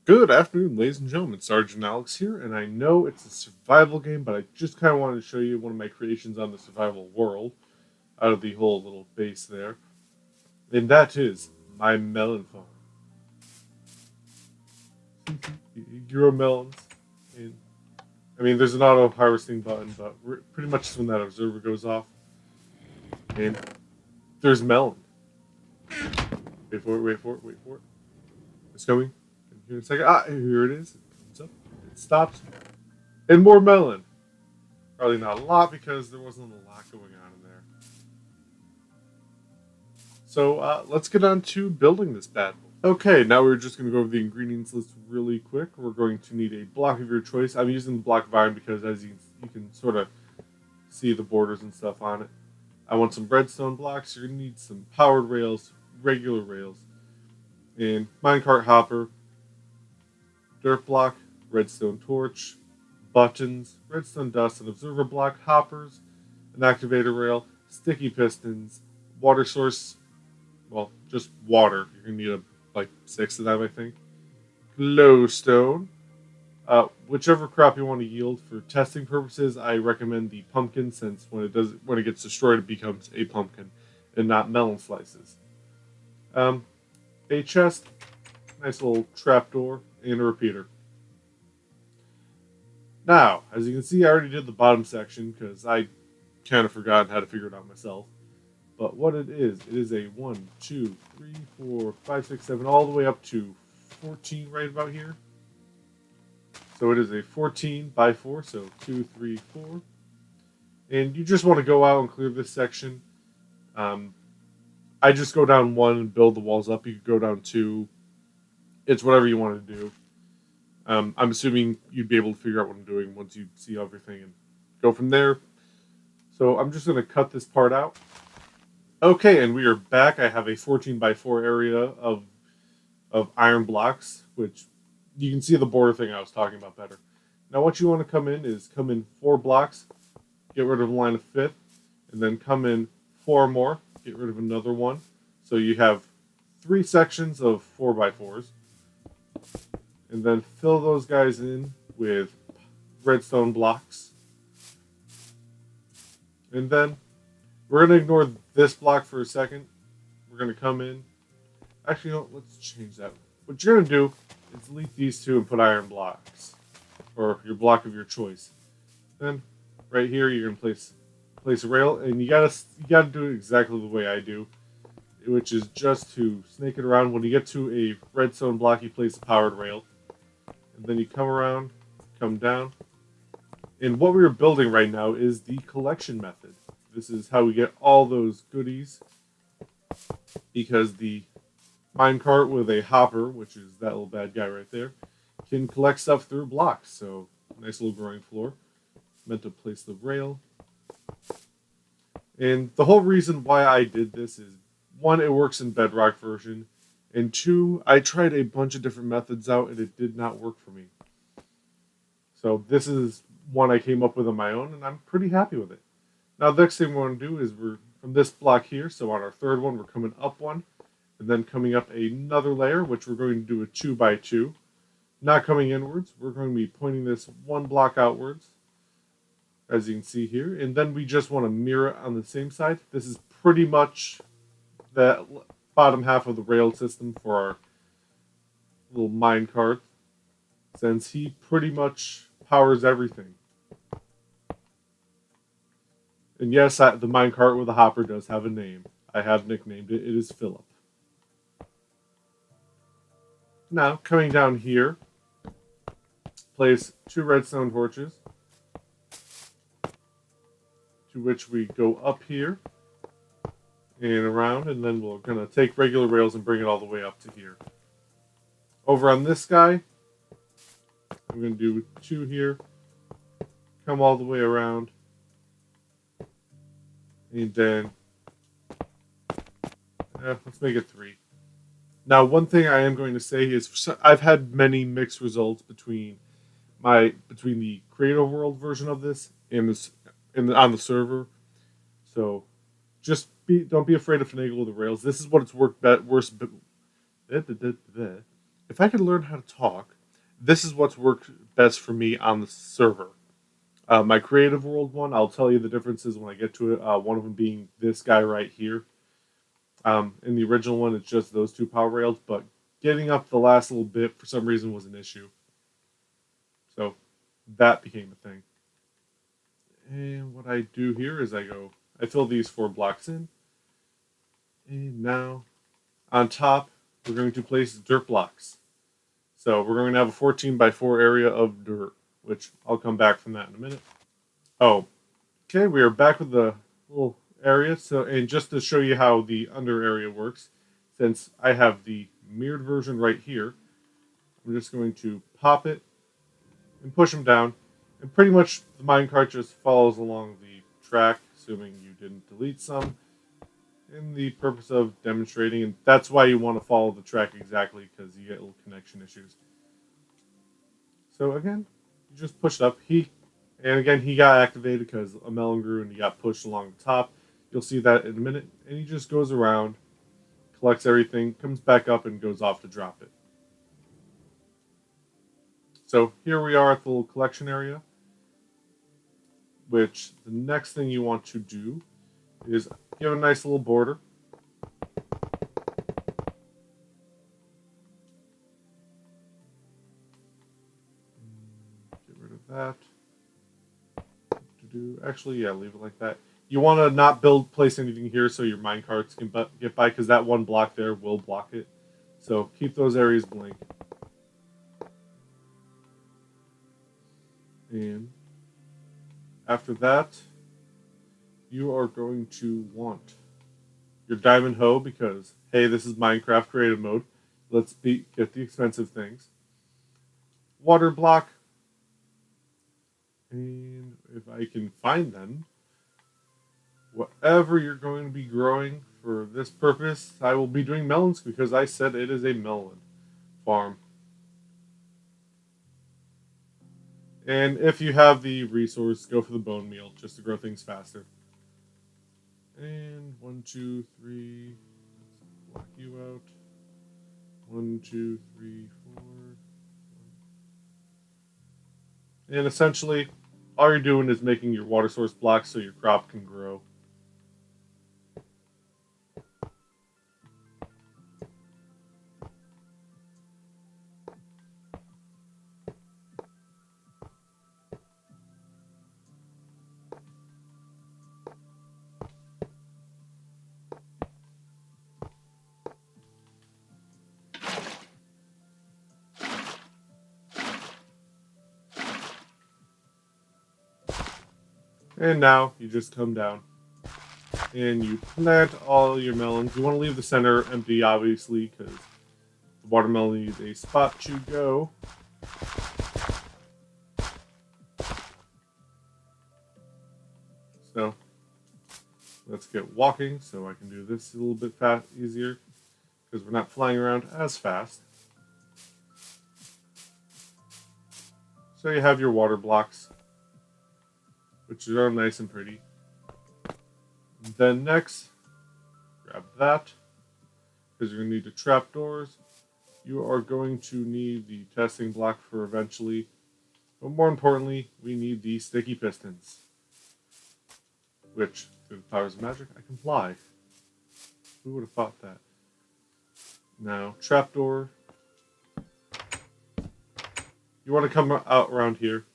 Good afternoon, ladies and gentlemen. Sergeant Alex here, and I know it's a survival game, but I just kind of wanted to show you one of my creations on the survival world out of the whole little base there. And that is my melon farm. You grow melons, and I mean, there's an auto harvesting button, but pretty much when that observer goes off, and there's melon. Wait for it, wait for it, wait for it. It's coming. And here in a second. Ah, here it is. It comes up, it stops, and more melon. Probably not a lot because there wasn't a lot going on in there. So let's get on to building this bad boy. Okay, now we're just going to go over the ingredients list really quick. We're going to need a block of your choice. I'm using the block of iron because as you can sort of see the borders and stuff on it. I want some redstone blocks. You're going to need some powered rails, regular rails, and minecart hopper, dirt block, redstone torch, buttons, redstone dust, an observer block, hoppers, an activator rail, sticky pistons, water source, well, just water. You're going to need like 6 of them, I think. Glowstone. Whichever crop you want to yield for testing purposes, I recommend the pumpkin since when it gets destroyed, it becomes a pumpkin and not melon slices. A chest, nice little trapdoor, and a repeater. Now, as you can see, I already did the bottom section because I kind of forgot how to figure it out myself. But what it is a 1, 2, 3, 4, 5, 6, 7, all the way up to 14 right about here. So it is a 14 by 4, so 2, 3, 4. And you just want to go out and clear this section. I just go down 1 and build the walls up. You could go down 2. It's whatever you want to do. I'm assuming you'd be able to figure out what I'm doing once you see everything and go from there. So I'm just going to cut this part out. Okay, and we are back. I have a 14 by 4 area of iron blocks, which you can see the border thing I was talking about better. Now what you want to come in 4 blocks, get rid of a line of fifth, and then come in 4 more, get rid of another one. So you have 3 sections of 4 by 4s. And then fill those guys in with redstone blocks. And then we're going to ignore this block for a second. We're going to come in. Actually, no, let's change that. What you're going to do is delete these 2 and put iron blocks. Or your block of your choice. Then, right here, you're going to place a rail. And you gotta do it exactly the way I do. Which is just to snake it around. When you get to a redstone block, you place a powered rail. And then you come around, come down. And what we're building right now is the collection method. This is how we get all those goodies. Because the minecart with a hopper, which is that little bad guy right there, can collect stuff through blocks. So, nice little growing floor. Meant to place the rail. And the whole reason why I did this is, 1, it works in Bedrock version. And 2, I tried a bunch of different methods out and it did not work for me. So this is one I came up with on my own and I'm pretty happy with it. Now the next thing we want to do is we're from this block here, so on our third one we're coming up 1 and then coming up another layer, which we're going to do a 2 by 2. Not coming inwards, we're going to be pointing this 1 block outwards, as you can see here, and then we just want to mirror it on the same side. This is pretty much the bottom half of the rail system for our little minecart, since he pretty much powers everything. And yes, the minecart with a hopper does have a name. I have nicknamed it. It is Philip. Now, coming down here, place 2 redstone torches, to which we go up here and around, and then we're going to take regular rails and bring it all the way up to here. Over on this guy, I'm going to do 2 here, come all the way around, and then let's make it 3. Now, one thing I am going to say is I've had many mixed results between the creative world version of this and on the server. So just don't be afraid to finagle with the rails. This is what it's worked worst. If I could learn how to talk, this is what's worked best for me on the server. My creative world one, I'll tell you the differences when I get to it. One of them being this guy right here. In the original one, it's just those two power rails, but getting up the last little bit for some reason was an issue. So that became a thing. And what I do here is I fill these 4 blocks in. And now on top, we're going to place dirt blocks. So we're going to have a 14 by 4 area of dirt, which I'll come back from that in a minute. Oh, okay, we are back with the little area. So, and just to show you how the under area works, since I have the mirrored version right here, I'm just going to pop it and push them down. And pretty much the minecart just follows along the track, assuming you didn't delete some, in the purpose of demonstrating. And that's why you want to follow the track exactly, because you get little connection issues. So again, you just push it up. And again, he got activated because a melon grew and he got pushed along the top. You'll see that in a minute. And he just goes around, collects everything, comes back up, and goes off to drop it. So here we are at the little collection area, which the next thing you want to do is give a nice little border. Get rid of that. Actually, yeah, leave it like that. You want to not place anything here so your minecarts can get by, because that one block there will block it. So keep those areas blank. And after that, you are going to want your diamond hoe, because, hey, this is Minecraft creative mode. Let's get the expensive things. Water block. And if I can find them, whatever you're going to be growing for this purpose, I will be doing melons because I said it is a melon farm. And if you have the resource, go for the bone meal just to grow things faster. And 1, 2, 3. Let's block you out. 1, 2, 3, 4. And essentially, all you're doing is making your water source blocks so your crop can grow. And now you just come down and you plant all your melons. You want to leave the center empty, obviously, because the watermelon needs a spot to go. So let's get walking so I can do this a little bit easier, because we're not flying around as fast. So you have your water blocks, which are nice and pretty. Then next, grab that, because you're going to need the trapdoors. You are going to need the testing block for eventually, but more importantly, we need the sticky pistons, which, through the powers of magic, I can fly. Who would have thought that? Now, trapdoor. You want to come out around here.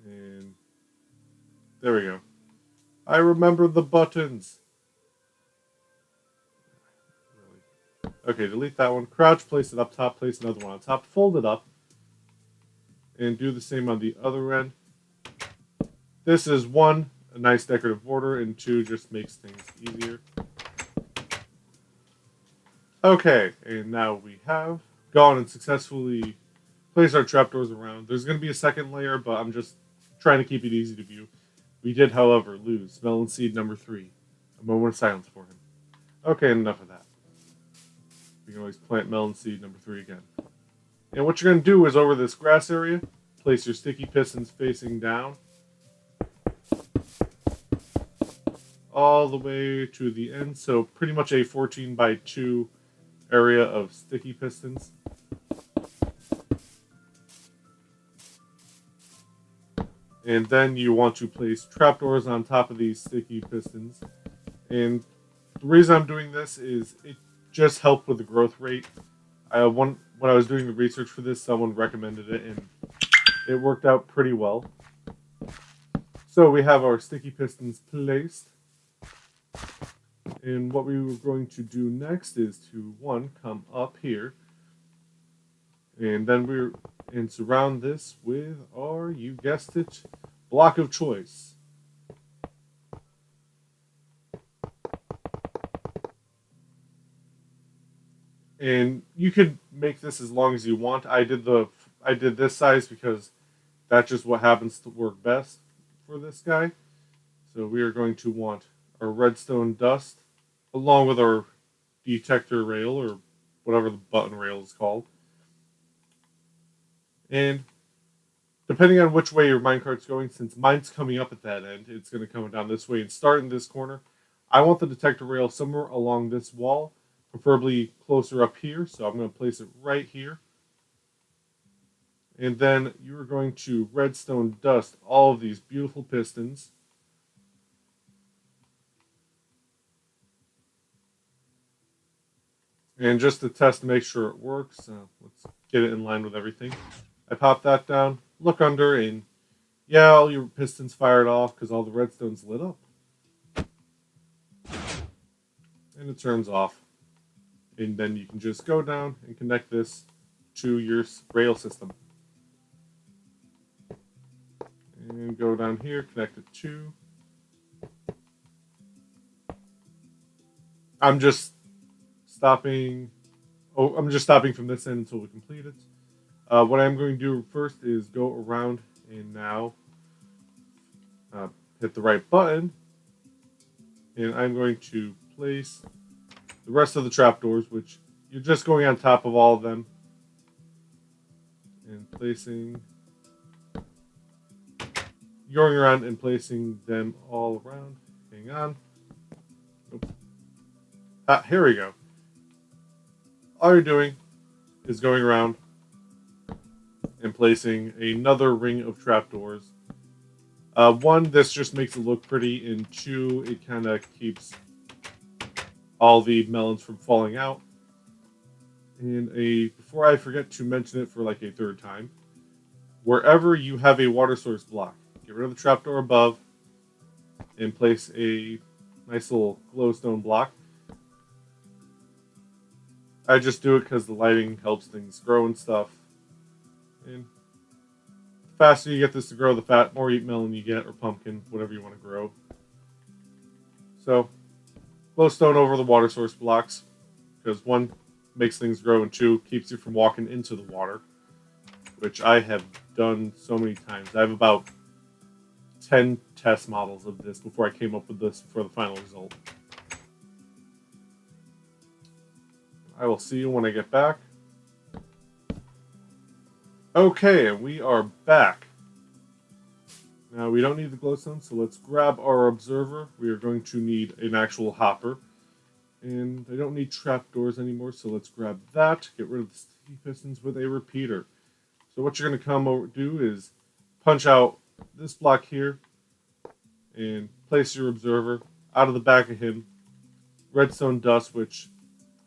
And there we go. I remember the buttons. Okay, delete that one. Crouch, place it up top, place another one on top, fold it up, and do the same on the other end. This is 1, a nice decorative border, and 2, just makes things easier. Okay, and now we have gone and successfully placed our trapdoors around. There's going to be a second layer, but I'm just trying to keep it easy to view. We did, however, lose melon seed number 3. A moment of silence for him. Okay, enough of that. We can always plant melon seed number 3 again. And what you're going to do is, over this grass area, place your sticky pistons facing down, all the way to the end. So pretty much a 14 by 2 area of sticky pistons. And then you want to place trapdoors on top of these sticky pistons. And the reason I'm doing this is it just helped with the growth rate. When I was doing the research for this, someone recommended it, and it worked out pretty well. So we have our sticky pistons placed. And what we were going to do next is to, come up here. And then surround this with our, you guessed it, block of choice. And you could make this as long as you want. I did this size because that's just what happens to work best for this guy. So we are going to want our redstone dust along with our detector rail, or whatever the button rail is called. And depending on which way your minecart's going, since mine's coming up at that end, it's going to come down this way and start in this corner. I want the detector rail somewhere along this wall, preferably closer up here, so I'm going to place it right here. And then you're going to redstone dust all of these beautiful pistons. And just to test to make sure it works, let's get it in line with everything. I pop that down, look under, and yeah, all your pistons fired off because all the redstone's lit up. And it turns off. And then you can just go down and connect this to your rail system. And go down here, connect it to. I'm just stopping from this end until we complete it. What I'm going to do first is go around and now hit the right button. And I'm going to place the rest of the trapdoors, which you're just going on top of all of them. And going around and placing them all around. Hang on. Oops. Here we go. All you're doing is going around and placing another ring of trapdoors. One, this just makes it look pretty, and two, it kind of keeps all the melons from falling out. And before I forget to mention it for like a third time, wherever you have a water source block, get rid of the trapdoor above and place a nice little glowstone block. I just do it because the lighting helps things grow and stuff. And the faster you get this to grow, the more melon you get, or pumpkin, whatever you want to grow. So, glowstone over the water source blocks, because one, makes things grow, and two, keeps you from walking into the water, which I have done so many times. I have about 10 test models of this before I came up with this for the final result. I will see you when I get back. Okay, and we are back. Now, we don't need the glowstone, so let's grab our observer. We are going to need an actual hopper. And I don't need trapdoors anymore, so let's grab that. Get rid of the sticky pistons with a repeater. So what you're going to come over do is punch out this block here and place your observer out of the back of him. Redstone dust, which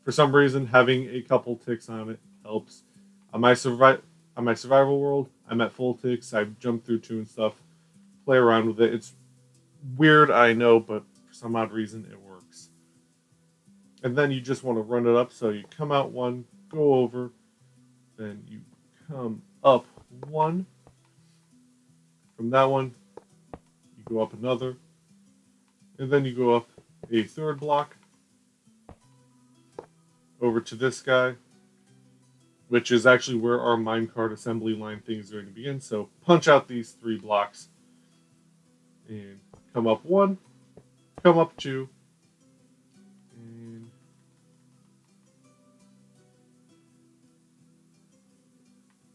for some reason having a couple ticks on it helps. On my survival world, I'm at full ticks. I jump through 2 and stuff. Play around with it. It's weird, I know, but for some odd reason it works. And then you just want to run it up. So you come out 1, go over, then you come up 1. From that one, you go up another, and then you go up a 3rd block over to this guy, which is actually where our minecart assembly line thing is going to begin. So punch out these 3 blocks and come up 1, come up 2,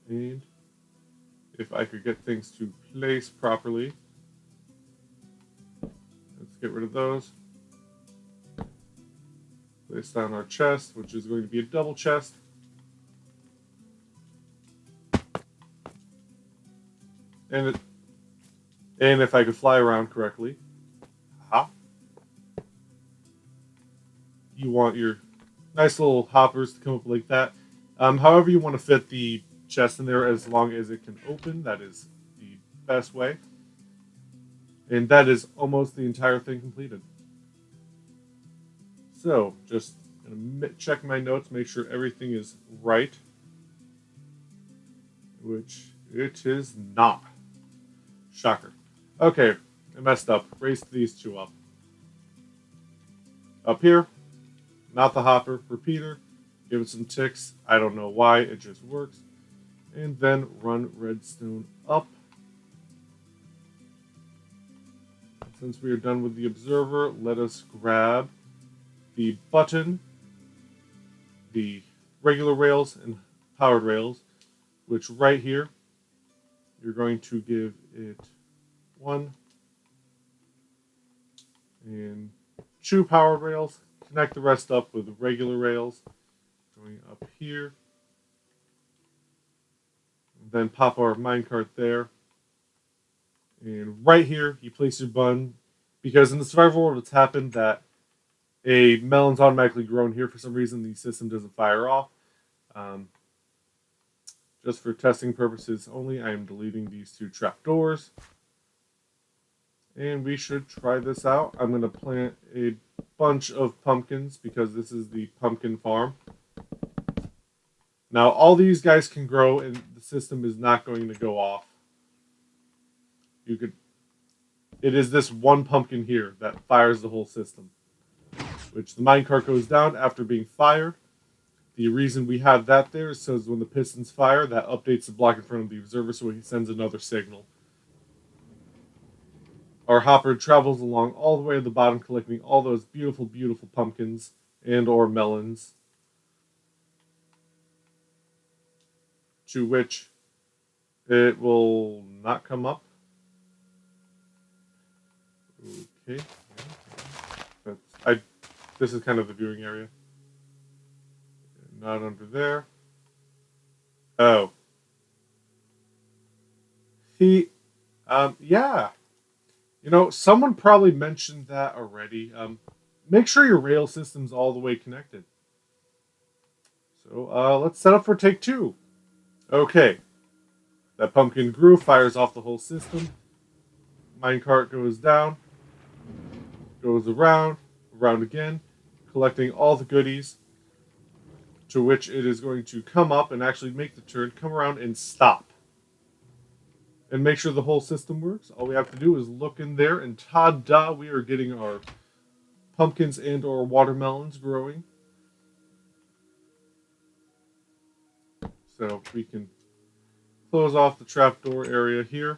and if I could get things to place properly, let's get rid of those. Place down our chest, which is going to be a double chest. And if I could fly around correctly, aha, you want your nice little hoppers to come up like that. However you want to fit the chest in there, as long as it can open, that is the best way. And that is almost the entire thing completed. So, just gonna check my notes, make sure everything is right. Which it is not. Shocker. Okay, I messed up. Raised these two up. Up here, not the hopper. Repeater, give it some ticks. I don't know why, it just works. And then run redstone up. Since we are done with the observer, let us grab the button, the regular rails, and powered rails, which right here, you're going to give it 1 and 2 powered rails. Connect the rest up with regular rails. Going up here. Then pop our minecart there. And right here, you place your button. Because in the survival world, it's happened that a melon's automatically grown here for some reason. The system doesn't fire off. Just for testing purposes only, I am deleting these 2 trapdoors. And we should try this out. I'm going to plant a bunch of pumpkins because this is the pumpkin farm. Now, all these guys can grow and the system is not going to go off. It is this one pumpkin here that fires the whole system. Which the minecart goes down after being fired. The reason we have that there is so when the pistons fire, that updates the block in front of the observer so he sends another signal. Our hopper travels along all the way to the bottom, collecting all those beautiful, beautiful pumpkins and or melons. To which it will not come up. Okay. This is kind of the viewing area. Not under there. Oh. Yeah. You know, someone probably mentioned that already. Make sure your rail system's all the way connected. So, let's set up for take 2. Okay. That pumpkin grew, fires off the whole system. Minecart goes down. Goes around again, collecting all the goodies. To which it is going to come up and actually make the turn, come around and stop. And make sure the whole system works. All we have to do is look in there and ta-da, we are getting our pumpkins and or watermelons growing. So we can close off the trapdoor area here.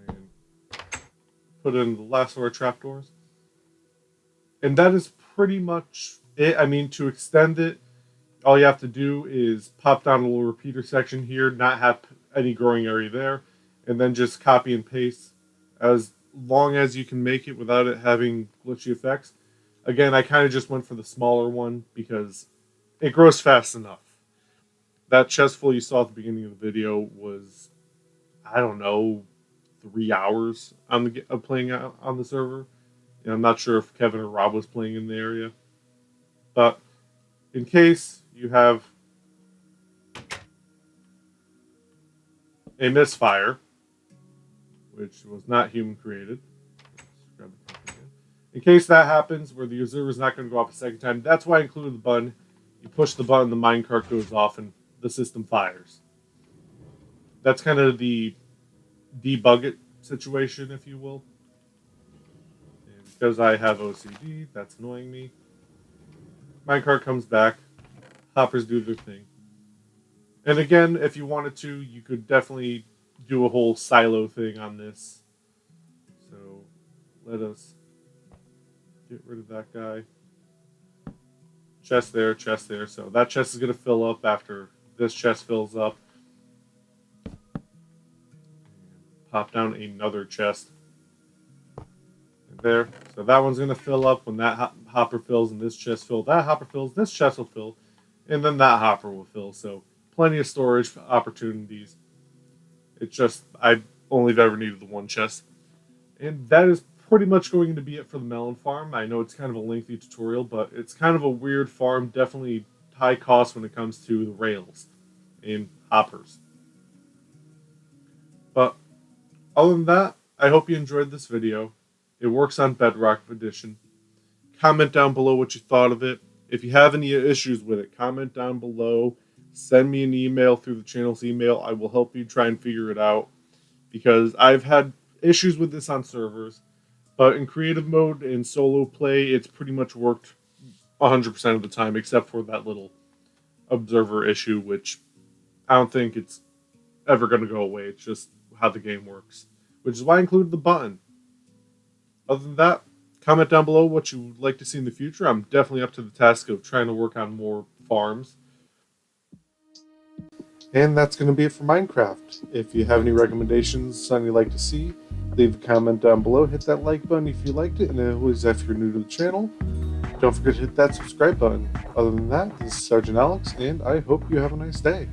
And put in the last of our trapdoors. And that is pretty much it. I mean, to extend it, all you have to do is pop down a little repeater section here, not have any growing area there, and then just copy and paste as long as you can make it without it having glitchy effects. Again, I kind of just went for the smaller one because it grows fast enough. That chest full you saw at the beginning of the video was, I don't know, 3 hours of playing on the server. And I'm not sure if Kevin or Rob was playing in the area. But in case you have a misfire, which was not human created, in case that happens where the observer is not going to go off a second time, that's why I included the button. You push the button, the minecart goes off, and the system fires. That's kind of the debug it situation, if you will. And because I have OCD, that's annoying me. Minecart comes back. Hoppers do their thing. And again, if you wanted to, you could definitely do a whole silo thing on this. So let us get rid of that guy. Chest there, chest there. So that chest is going to fill up after this chest fills up. Pop down another chest. There. So that one's going to fill up. When that hopper fills and this chest fills, that hopper fills, this chest will fill, and then that hopper will fill. So plenty of storage opportunities. It's just, I only have ever needed the one chest. And that is pretty much going to be it for the melon farm. I know it's kind of a lengthy tutorial, but it's kind of a weird farm. Definitely high cost when it comes to the rails and hoppers. But other than that, I hope you enjoyed this video. It works on Bedrock Edition. Comment down below what you thought of it. If you have any issues with it, comment down below. Send me an email through the channel's email. I will help you try and figure it out. Because I've had issues with this on servers. But in creative mode and solo play, it's pretty much worked 100% of the time. Except for that little observer issue, which I don't think it's ever going to go away. It's just how the game works. Which is why I included the button. Other than that, comment down below what you would like to see in the future. I'm definitely up to the task of trying to work on more farms. And that's going to be it for Minecraft. If you have any recommendations, something you'd like to see, leave a comment down below. Hit that like button if you liked it. And always, if you're new to the channel, don't forget to hit that subscribe button. Other than that, this is Sergeant Alex, and I hope you have a nice day.